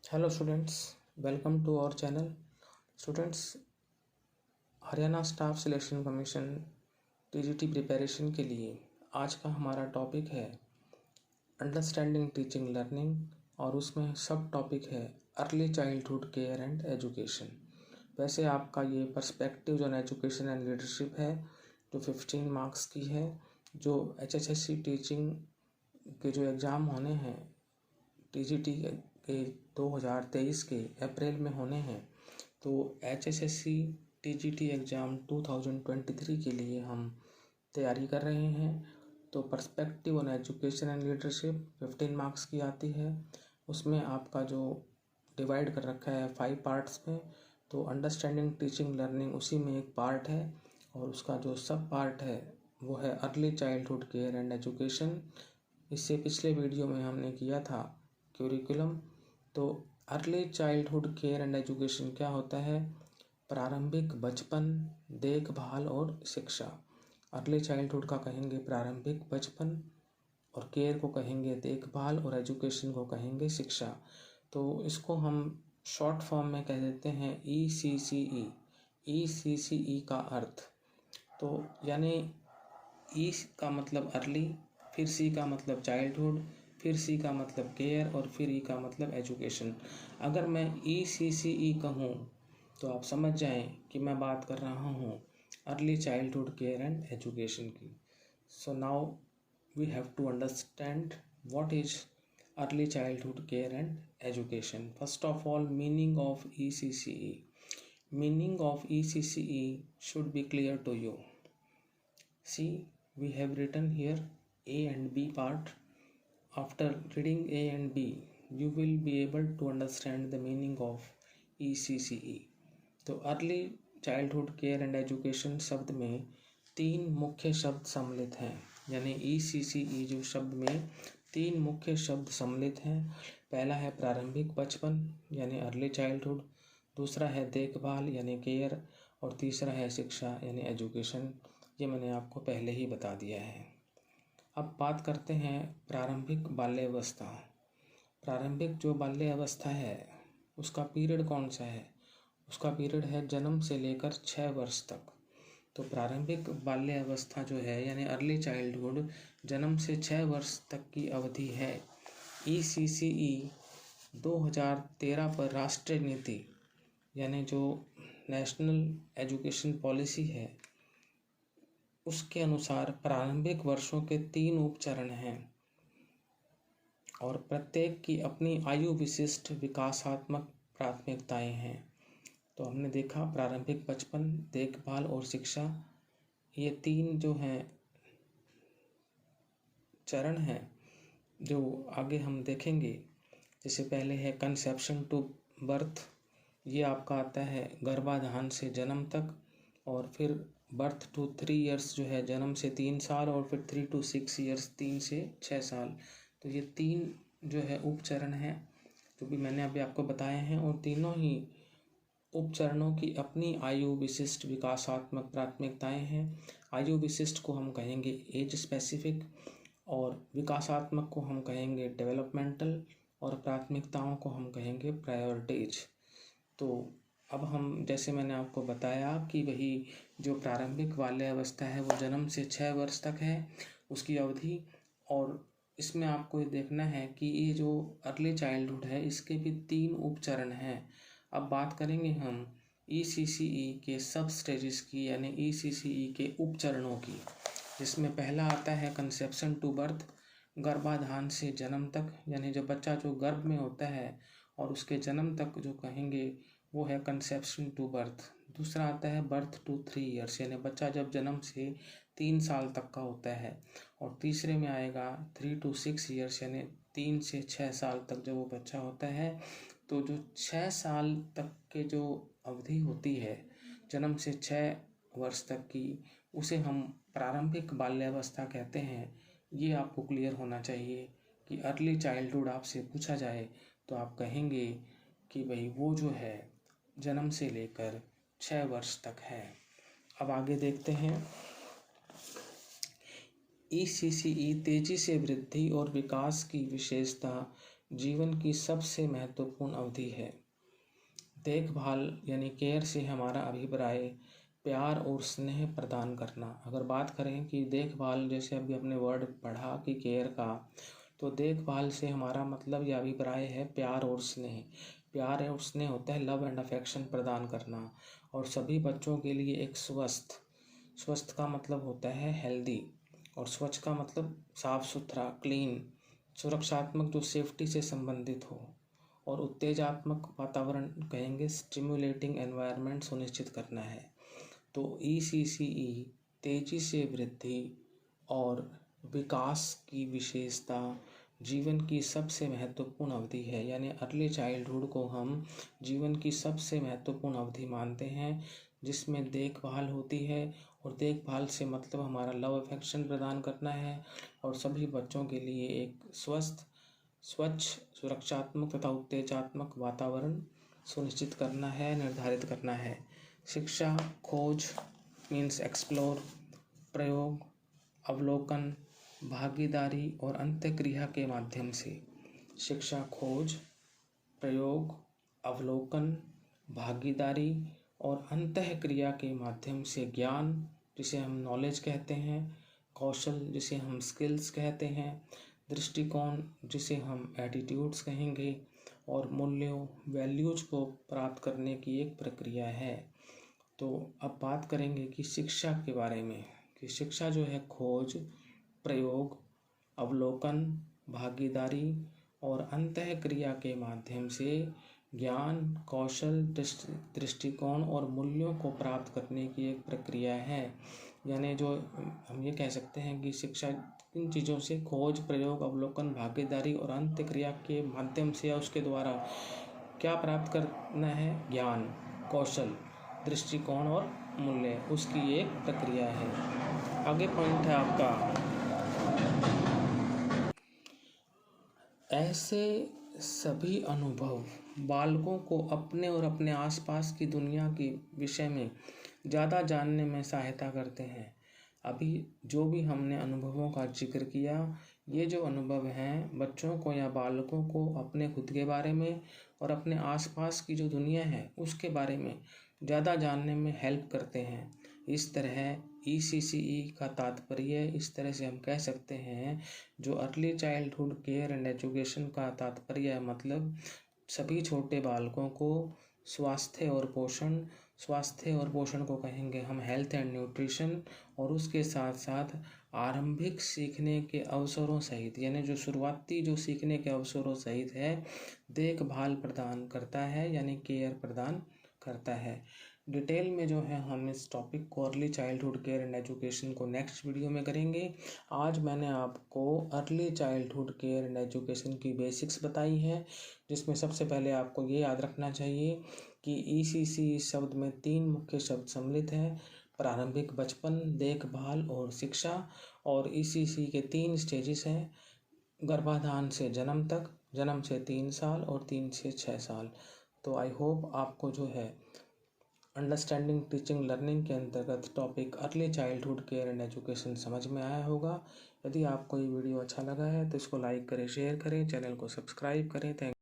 Hello students, welcome to our channel. Students, Haryana staff selection commission TGT preparation के लिए आज का हमारा टॉपिक है अंडरस्टैंडिंग टीचिंग लर्निंग और उसमें सब टॉपिक है early childhood care and education. वैसे आपका ये perspective on education and leadership है जो 15 मार्क्स की है, जो एचएसएससी टीचिंग के जो एग्ज़ाम होने हैं टीजीटी के 2023 के अप्रैल में होने हैं। तो एचएसएससी टीजीटी एग्ज़ाम 2023 के लिए हम तैयारी कर रहे हैं। तो perspective on education and leadership 15 marks की आती है। उसमें आपका जो डिवाइड कर रखा है 5 पार्ट्स में, तो अंडरस्टैंडिंग टीचिंग लर्निंग उसी में एक पार्ट है और उसका जो सब पार्ट है वो है early childhood care and education. इससे पिछले वीडियो में हमने किया था क्यूरिकुलम। तो early childhood care and education क्या होता है? प्रारंभिक बचपन, देखभाल और शिक्षा। अर्ली चाइल्डहुड का कहेंगे प्रारंभिक बचपन और केयर को कहेंगे देखभाल और एजुकेशन को कहेंगे शिक्षा। तो इसको हम शॉर्ट फॉर्म में कह देते हैं ECCE। ECCE का अर्थ तो यानी ई का मतलब अर्ली, फिर सी का मतलब चाइल्डहुड, फिर सी का मतलब केयर और फिर ई का मतलब एजुकेशन। अगर मैं ECCE कहूँ तो आप समझ जाएं कि मैं बात कर रहा हूँ early childhood care and education की। So now we have to understand what is early childhood care and education. First of all, meaning of ECCE। Meaning of ECCE should be clear to you. See, we have written here A and B part. After reading A and B, you will be able to understand the meaning of ECCE. तो early childhood care and education शब्द में 3 मुख्य शब्द सम्मिलित हैं, यानी ECCE जो शब्द में 3 मुख्य शब्द सम्मिलित हैं। पहला है प्रारंभिक बचपन यानी अर्ली चाइल्डहुड, दूसरा है देखभाल यानी केयर और तीसरा है शिक्षा यानी एजुकेशन। ये मैंने आपको पहले ही बता दिया है। अब बात करते हैं प्रारंभिक बाल्यावस्था। प्रारंभिक जो बाल्यावस्था है उसका पीरियड कौन सा है? उसका पीरियड है जन्म से लेकर 6 वर्ष तक। तो प्रारंभिक बाल्यावस्था जो है यानी अर्ली चाइल्डहुड जन्म से 6 वर्ष तक की अवधि है। ECCE 2013 पर राष्ट्रीय नीति यानी जो नेशनल एजुकेशन पॉलिसी है उसके अनुसार प्रारंभिक वर्षों के 3 उपचरण हैं और प्रत्येक की अपनी आयु विशिष्ट विकासात्मक प्राथमिकताएं हैं। तो हमने देखा प्रारंभिक बचपन, देखभाल और शिक्षा, ये 3 जो हैं चरण हैं जो आगे हम देखेंगे। जैसे पहले है कंसेप्शन टू बर्थ, ये आपका आता है गर्भाधान से जन्म तक, और फिर बर्थ टू 3 इयर्स जो है जन्म से 3 साल, और फिर 3 to 6 इयर्स 3 से 6 साल। तो ये 3 जो है उपचरण हैं जो भी मैंने अभी आपको बताए हैं, और तीनों ही उपचरणों की अपनी आयु विशिष्ट विकासात्मक प्राथमिकताएं हैं। आयु विशिष्ट को हम कहेंगे एज स्पेसिफिक और विकासात्मक को हम कहेंगे डेवलपमेंटल और प्राथमिकताओं को हम कहेंगे प्रायोरिटीज। तो अब हम जैसे मैंने आपको बताया कि वही जो प्रारंभिक बाल्यावस्था है वो जन्म से 6 वर्ष तक है उसकी अवधि, और इसमें आपको ये देखना है कि ये जो अर्ली चाइल्डहुड है इसके भी 3 उपचरण हैं। अब बात करेंगे हम ECCE के सब स्टेजेस की यानी ECCE के उपचरणों की, जिसमें पहला आता है कंसेप्शन टू बर्थ, गर्भाधान से जन्म तक, यानी जो बच्चा जो गर्भ में होता है और उसके जन्म तक जो कहेंगे वो है कंसेप्शन टू बर्थ। दूसरा आता है बर्थ टू 3 इयर्स, यानी बच्चा जब जन्म से 3 साल तक का होता है, और तीसरे में आएगा 3 to 6 इयर्स यानी 3 से 6 साल तक जब वो बच्चा होता है। तो जो 6 साल तक के जो अवधि होती है जन्म से 6 वर्ष तक की, उसे हम प्रारंभिक बाल्यावस्था कहते हैं। ये आपको क्लियर होना चाहिए कि अर्ली चाइल्डहुड आपसे पूछा जाए तो आप कहेंगे कि भाई वो जो है जन्म से लेकर 6 वर्ष तक है। अब आगे देखते हैं। ECCE तेजी से वृद्धि और विकास की विशेषता जीवन की सबसे महत्वपूर्ण अवधि है। देखभाल यानी केयर से हमारा अभिप्राय प्यार और स्नेह प्रदान करना। अगर बात करें कि देखभाल, जैसे अभी अपने वर्ड पढ़ा कि केयर का, तो देखभाल से हमारा मतलब या अभिप्राय है प्यार और स्नेह। प्यार और स्नेह होता है लव एंड अफेक्शन प्रदान करना, और सभी बच्चों के लिए एक स्वस्थ का मतलब होता है हेल्दी, और स्वच्छ का मतलब साफ सुथरा, क्लीन, सुरक्षात्मक जो सेफ्टी से संबंधित हो, और उत्तेजात्मक वातावरण कहेंगे स्टिमुलेटिंग एनवायरनमेंट सुनिश्चित करना है। तो ECCE तेजी से वृद्धि और विकास की विशेषता जीवन की सबसे महत्वपूर्ण अवधि है। यानी अर्ली चाइल्डहुड को हम जीवन की सबसे महत्वपूर्ण अवधि मानते हैं, जिसमें देखभाल होती है, और देखभाल से मतलब हमारा लव अफेक्शन प्रदान करना है, और सभी बच्चों के लिए एक स्वस्थ, स्वच्छ, सुरक्षात्मक तथा उत्तेजात्मक वातावरण सुनिश्चित करना है, निर्धारित करना है। शिक्षा, खोज मीन्स एक्सप्लोर, प्रयोग, अवलोकन, भागीदारी और अंतःक्रिया के माध्यम से। शिक्षा, खोज, प्रयोग, अवलोकन, भागीदारी और अंतःक्रिया के माध्यम से ज्ञान, जिसे हम नॉलेज कहते हैं, कौशल, जिसे हम स्किल्स कहते हैं, दृष्टिकोण, जिसे हम एटीट्यूड्स कहेंगे, और मूल्यों, वैल्यूज को प्राप्त करने की एक प्रक्रिया है। तो अब बात करेंगे कि शिक्षा के बारे में, कि शिक्षा जो है खोज, प्रयोग, अवलोकन, भागीदारी और अंतःक्रिया के माध्यम से ज्ञान, कौशल, दृष्टिकोण और मूल्यों को प्राप्त करने की एक प्रक्रिया है। यानी जो हम ये कह सकते हैं कि शिक्षा इन चीज़ों से खोज, प्रयोग, अवलोकन, भागीदारी और अंतःक्रिया के माध्यम से या उसके द्वारा क्या प्राप्त करना है, ज्ञान, कौशल, दृष्टिकोण और मूल्य, उसकी एक प्रक्रिया है। आगे पॉइंट है आपका, ऐसे सभी अनुभव बालकों को अपने और अपने आसपास की दुनिया के विषय में ज़्यादा जानने में सहायता करते हैं। अभी जो भी हमने अनुभवों का जिक्र किया, ये जो अनुभव हैं बच्चों को या बालकों को अपने खुद के बारे में और अपने आसपास की जो दुनिया है उसके बारे में ज़्यादा जानने में हेल्प करते हैं। इस तरह ECCE का तात्पर्य, इस तरह से हम कह सकते हैं, जो early childhood care and education का तात्पर्य मतलब सभी छोटे बालकों को स्वास्थ्य और पोषण को कहेंगे हम हेल्थ एंड न्यूट्रिशन, और उसके साथ साथ आरंभिक सीखने के अवसरों सहित, यानी जो शुरुआती जो सीखने के अवसरों सहित है, देखभाल प्रदान करता है, यानी केयर प्रदान करता है। डिटेल में जो है हम इस टॉपिक को early childhood care and education को नेक्स्ट वीडियो में करेंगे। आज मैंने आपको early childhood care and education की बेसिक्स बताई है, जिसमें सबसे पहले आपको ये याद रखना चाहिए कि ECCE शब्द में 3 मुख्य शब्द सम्मिलित हैं, प्रारंभिक बचपन, देखभाल और शिक्षा। और ECCE के 3 स्टेजेस हैं, गर्भाधान से जन्म तक, जन्म से 3 साल और 3 से 6 साल। तो आई होप आपको जो है अंडरस्टैंडिंग टीचिंग लर्निंग के अंतर्गत topic early childhood care and education समझ में आया होगा। यदि आपको ये वीडियो अच्छा लगा है तो इसको लाइक करें, शेयर करें, चैनल को सब्सक्राइब करें। थैंक